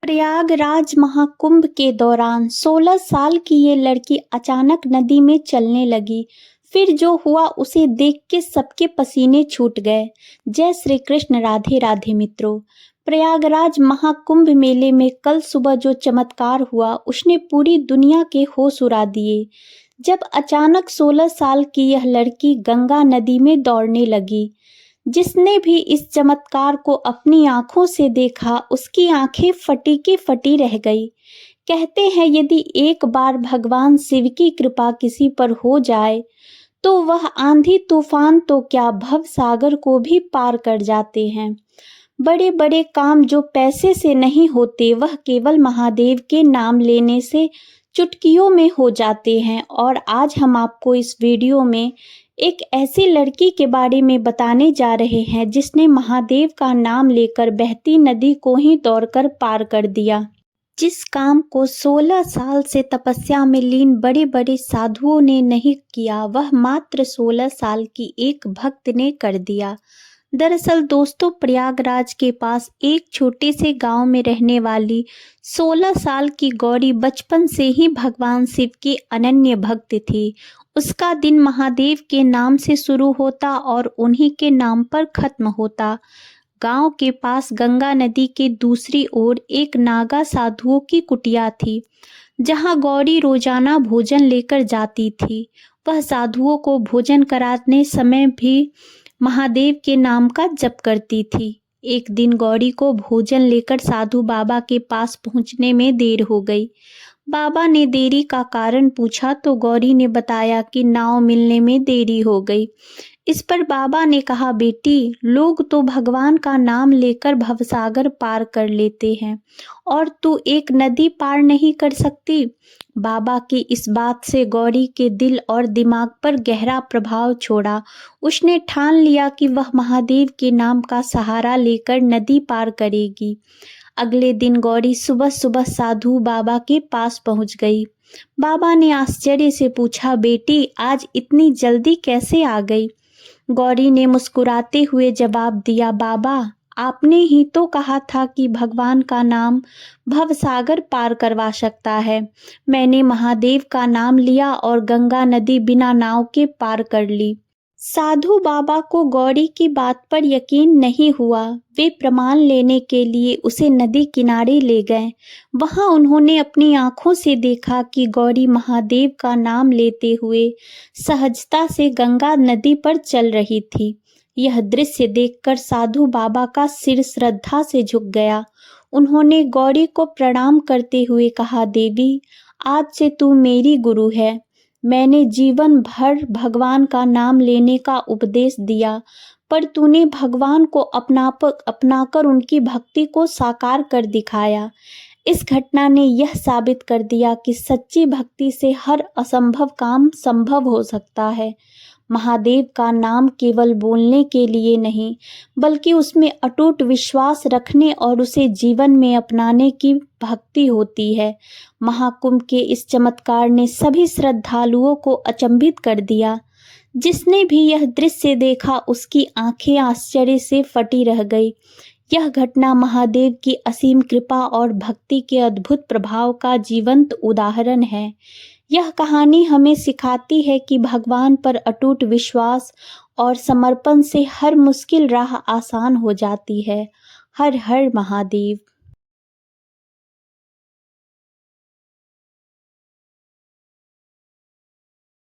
प्रयागराज महाकुंभ के दौरान 16 साल की ये लड़की अचानक नदी में चलने लगी। फिर जो हुआ उसे देख के सबके पसीने छूट गए। जय श्री कृष्ण। राधे राधे मित्रों। प्रयागराज महाकुंभ मेले में कल सुबह जो चमत्कार हुआ उसने पूरी दुनिया के होश उड़ा दिए। जब अचानक 16 साल की यह लड़की गंगा नदी में दौड़ने लगी। जिसने भी इस चमत्कार को अपनी आंखों से देखा उसकी आंखें फटी की फटी रह गई। कहते हैं यदि एक बार भगवान शिव की कृपा किसी पर हो जाए तो वह आंधी तूफान तो क्या भव सागर को भी पार कर जाते हैं। बड़े बड़े काम जो पैसे से नहीं होते वह केवल महादेव के नाम लेने से चुटकियों में हो जाते हैं। और आज हम आपको इस वीडियो में एक ऐसी लड़की के बारे में बताने जा रहे हैं जिसने महादेव का नाम लेकर बहती नदी को ही दौड़कर पार कर दिया। जिस काम को 16 साल से तपस्या में लीन बड़े बड़े साधुओं ने नहीं किया वह मात्र 16 साल की एक भक्त ने कर दिया। दरअसल दोस्तों, प्रयागराज के पास एक छोटे से गांव में रहने वाली 16 साल की गौरी बचपन से ही भगवान शिव की अनन्य भक्त थी। उसका दिन महादेव के नाम से शुरू होता और उन्हीं के नाम पर खत्म होता। गांव के पास गंगा नदी के दूसरी ओर एक नागा साधुओं की कुटिया थी जहां गौरी रोजाना भोजन लेकर जाती थी। वह साधुओं को भोजन कराने समय भी महादेव के नाम का जप करती थी। एक दिन गौरी को भोजन लेकर साधु बाबा के पास पहुंचने में देर हो गई। बाबा ने देरी का कारण पूछा तो गौरी ने बताया कि नाव मिलने में देरी हो गई। इस पर बाबा ने कहा, बेटी, लोग तो भगवान का नाम लेकर भवसागर पार कर लेते हैं और तू एक नदी पार नहीं कर सकती। बाबा की इस बात से गौरी के दिल और दिमाग पर गहरा प्रभाव छोड़ा। उसने ठान लिया कि वह महादेव के नाम का सहारा लेकर नदी पार करेगी। अगले दिन गौरी सुबह सुबह साधु बाबा के पास पहुंच गई। बाबा ने आश्चर्य से पूछा, बेटी, आज इतनी जल्दी कैसे आ गई? गौरी ने मुस्कुराते हुए जवाब दिया, बाबा, आपने ही तो कहा था कि भगवान का नाम भवसागर पार करवा सकता है। मैंने महादेव का नाम लिया और गंगा नदी बिना नाव के पार कर ली। साधु बाबा को गौरी की बात पर यकीन नहीं हुआ। वे प्रमाण लेने के लिए उसे नदी किनारे ले गए। वहां उन्होंने अपनी आंखों से देखा कि गौरी महादेव का नाम लेते हुए सहजता से गंगा नदी पर चल रही थी। यह दृश्य देखकर साधु बाबा का सिर श्रद्धा से झुक गया। उन्होंने गौरी को प्रणाम करते हुए कहा, देवी, आज से तू मेरी गुरु है। मैंने जीवन भर भगवान का नाम लेने का उपदेश दिया पर तूने भगवान को अपनाकर उनकी भक्ति को साकार कर दिखाया। इस घटना ने यह साबित कर दिया कि सच्ची भक्ति से हर असंभव काम संभव हो सकता है। महादेव का नाम केवल बोलने के लिए नहीं बल्कि उसमें अटूट विश्वास रखने और उसे जीवन में अपनाने की भक्ति होती है। महाकुंभ के इस चमत्कार ने सभी श्रद्धालुओं को अचंभित कर दिया। जिसने भी यह दृश्य देखा उसकी आंखें आश्चर्य से फटी रह गई। यह घटना महादेव की असीम कृपा और भक्ति के अद्भुत प्रभाव का जीवंत उदाहरण है। यह कहानी हमें सिखाती है कि भगवान पर अटूट विश्वास और समर्पण से हर मुश्किल राह आसान हो जाती है। हर हर महादेव।